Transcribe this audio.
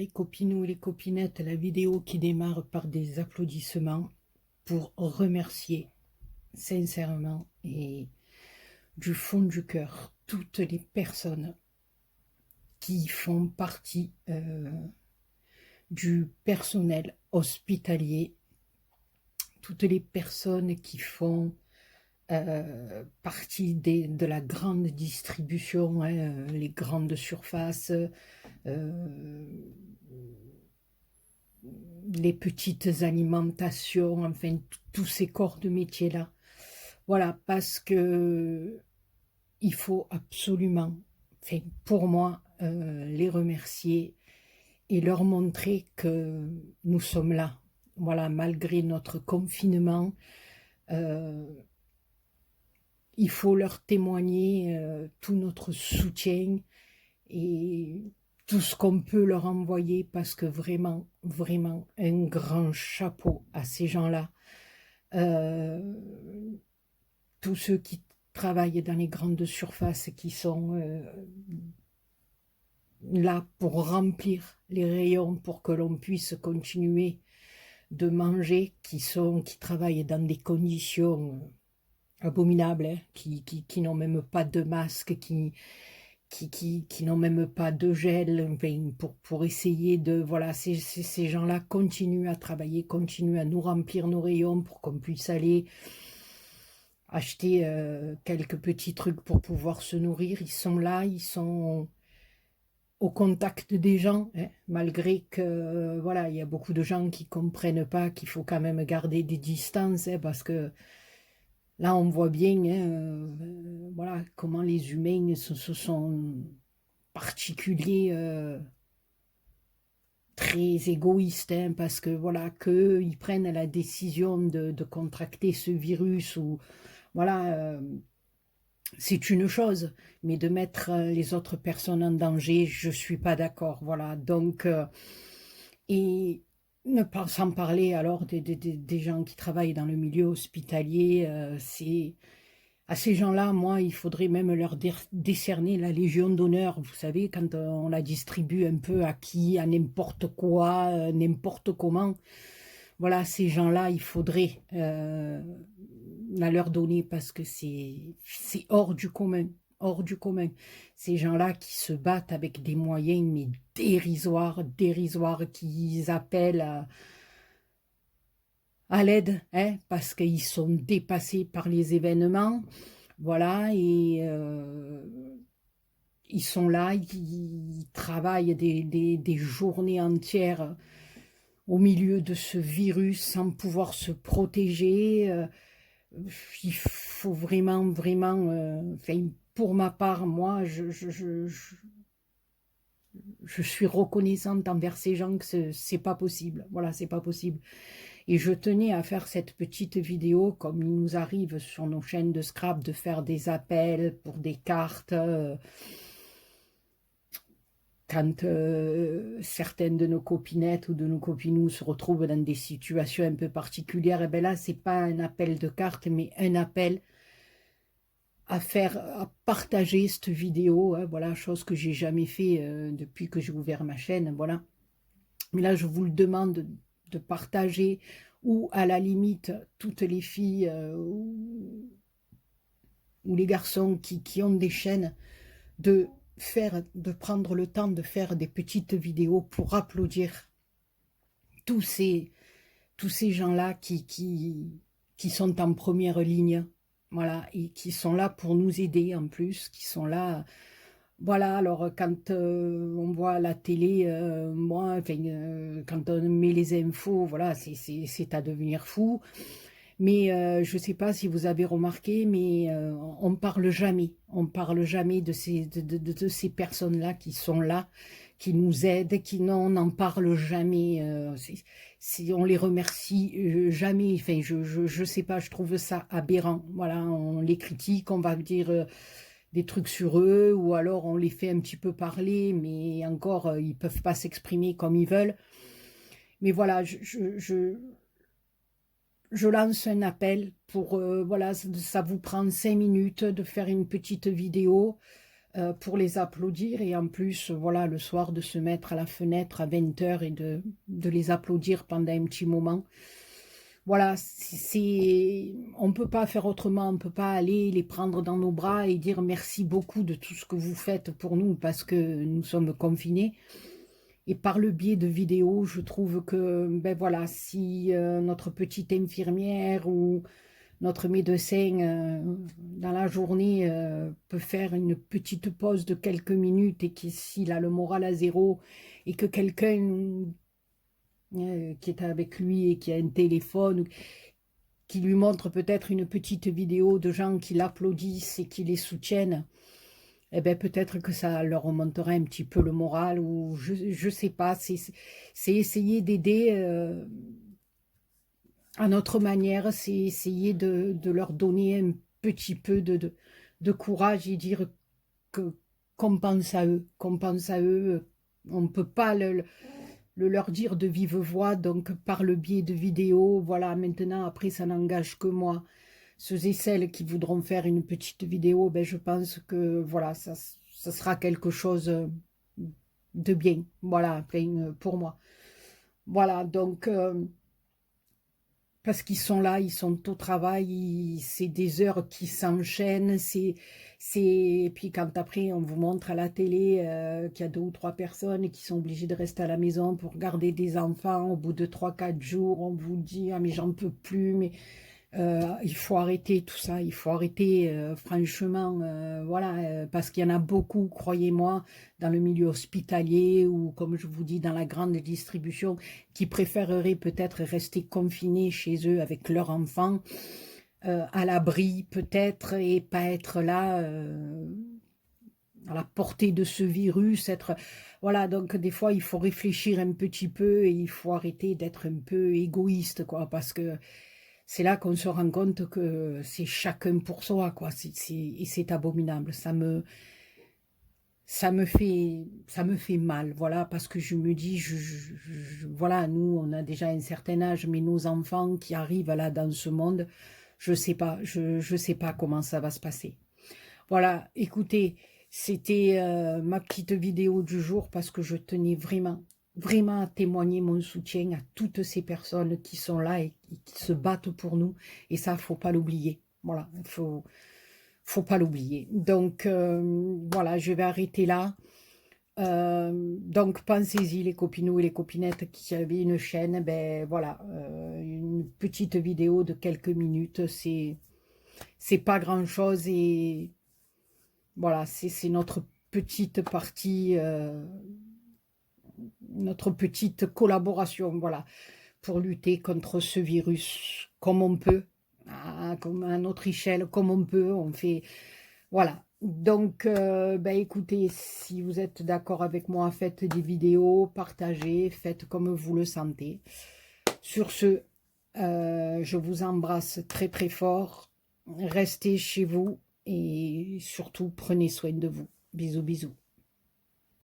les copinous et les copinettes, la vidéo qui démarre par des applaudissements pour remercier sincèrement et du fond du cœur toutes les personnes qui font partie du personnel hospitalier, toutes les personnes qui font partie de la grande distribution, hein, les grandes surfaces, les petites alimentations, enfin tous ces corps de métier-là. Voilà, parce que il faut absolument, enfin, pour moi, les remercier et leur montrer que nous sommes là. Voilà, malgré notre confinement, euh, il faut leur témoigner tout notre soutien et tout ce qu'on peut leur envoyer, parce que vraiment, vraiment, un grand chapeau à ces gens-là. Euh, tous ceux qui travaillent dans les grandes surfaces, qui sont là pour remplir les rayons, pour que l'on puisse continuer de manger, qui travaillent dans des conditions abominables, hein, qui n'ont même pas de masque, qui n'ont même pas de gel, enfin, pour essayer de... Voilà, ces gens-là continuent à travailler, continuent à nous remplir nos rayons pour qu'on puisse aller acheter quelques petits trucs pour pouvoir se nourrir. Ils sont là, ils sont au contact des gens, hein, malgré que voilà, il y a beaucoup de gens qui comprennent pas qu'il faut quand même garder des distances, hein, parce que là on voit bien, hein, voilà, comment les humains se sont particuliers, très égoïstes, hein, parce que voilà, qu'eux ils prennent la décision de contracter ce virus, ou voilà, c'est une chose, mais de mettre les autres personnes en danger, je suis pas d'accord. Voilà, donc, et ne pas sans parler alors des gens qui travaillent dans le milieu hospitalier, c'est à ces gens-là, moi, il faudrait même leur décerner la Légion d'honneur, vous savez, quand on la distribue un peu à qui, à n'importe quoi, n'importe comment. Voilà, ces gens-là, il faudrait la leur donner, parce que c'est hors du commun, hors du commun. Ces gens-là qui se battent avec des moyens mais dérisoires, dérisoires, qui appellent à l'aide, hein, parce qu'ils sont dépassés par les événements. Voilà, et ils sont là, ils travaillent des journées entières au milieu de ce virus sans pouvoir se protéger. Il faut vraiment, vraiment, enfin, pour ma part, moi, je suis reconnaissante envers ces gens, que c'est pas possible. Voilà, c'est pas possible. Et je tenais à faire cette petite vidéo, comme il nous arrive sur nos chaînes de Scrap de faire des appels pour des cartes. Quand certaines de nos copinettes ou de nos copinous se retrouvent dans des situations un peu particulières, et bien là, c'est pas un appel de cartes, mais un appel à partager cette vidéo, hein, voilà, chose que j'ai jamais fait depuis que j'ai ouvert ma chaîne, voilà. Mais là, je vous le demande de partager, ou à la limite, toutes les filles ou les garçons qui ont des chaînes, de prendre le temps de faire des petites vidéos pour applaudir tous ces, tous ces gens-là qui sont en première ligne, voilà, et qui sont là pour nous aider en plus, qui sont là. Voilà, alors quand on voit la télé, moi, enfin, quand on met les infos, voilà, c'est à devenir fou. Mais je ne sais pas si vous avez remarqué, mais on parle jamais de ces personnes-là qui sont là, qui nous aident, on n'en parle jamais. On les remercie jamais. Enfin, je sais pas, je trouve ça aberrant. Voilà, on les critique, on va dire des trucs sur eux, ou alors on les fait un petit peu parler, mais encore, ils peuvent pas s'exprimer comme ils veulent. Mais voilà, je lance un appel pour, voilà, ça vous prend 5 minutes de faire une petite vidéo, pour les applaudir, et en plus, voilà, le soir, de se mettre à la fenêtre à 20 h et de les applaudir pendant un petit moment. Voilà, on ne peut pas faire autrement, on ne peut pas aller les prendre dans nos bras et dire merci beaucoup de tout ce que vous faites pour nous parce que nous sommes confinés. Et par le biais de vidéos, je trouve que, ben voilà, si notre petite infirmière ou notre médecin, dans la journée, peut faire une petite pause de quelques minutes, et que s'il a le moral à zéro, et que quelqu'un qui est avec lui et qui a un téléphone, qui lui montre peut-être une petite vidéo de gens qui l'applaudissent et qui les soutiennent, eh ben peut-être que ça leur remontera un petit peu le moral, ou je sais pas, c'est essayer d'aider à notre manière, c'est essayer de leur donner un petit peu de courage et dire que qu'on pense à eux, qu'on pense à eux. On ne peut pas le leur dire de vive voix, donc par le biais de vidéos, voilà, maintenant, après, ça n'engage que moi. Ceux et celles qui voudront faire une petite vidéo, ben, je pense que, voilà, ça sera quelque chose de bien, voilà, enfin, pour moi. Voilà, donc, parce qu'ils sont là, ils sont au travail, c'est des heures qui s'enchaînent, et puis quand après on vous montre à la télé qu'il y a 2 ou 3 personnes qui sont obligées de rester à la maison pour garder des enfants, au bout de 3 4 jours, on vous dit « Ah mais j'en peux plus », mais il faut arrêter tout ça, il faut arrêter, franchement, voilà, parce qu'il y en a beaucoup, croyez-moi, dans le milieu hospitalier ou, comme je vous dis, dans la grande distribution, qui préféreraient peut-être rester confinés chez eux avec leurs enfants, à l'abri peut-être, et pas être là à la portée de ce virus, voilà, donc des fois il faut réfléchir un petit peu et il faut arrêter d'être un peu égoïste, quoi, parce que c'est là qu'on se rend compte que c'est chacun pour soi, quoi. Et c'est abominable. Ça me fait mal, voilà, parce que je me dis, voilà, nous, on a déjà un certain âge, mais nos enfants qui arrivent là dans ce monde, je sais pas comment ça va se passer. Voilà, écoutez, c'était ma petite vidéo du jour parce que je tenais vraiment, vraiment à témoigner mon soutien à toutes ces personnes qui sont là et qui se battent pour nous. Et ça, faut pas l'oublier. Voilà, faut pas l'oublier. Donc, voilà, je vais arrêter là. Donc, pensez-y, les copinous et les copinettes qui avaient une chaîne, ben voilà, une petite vidéo de quelques minutes, c'est pas grand-chose, et voilà, c'est notre petite partie, notre petite collaboration, voilà, pour lutter contre ce virus, comme on peut, comme à notre échelle, comme on peut, on fait, voilà. Donc, ben écoutez, si vous êtes d'accord avec moi, faites des vidéos, partagez, faites comme vous le sentez. Sur ce, je vous embrasse très très fort, restez chez vous, et surtout prenez soin de vous. Bisous, bisous.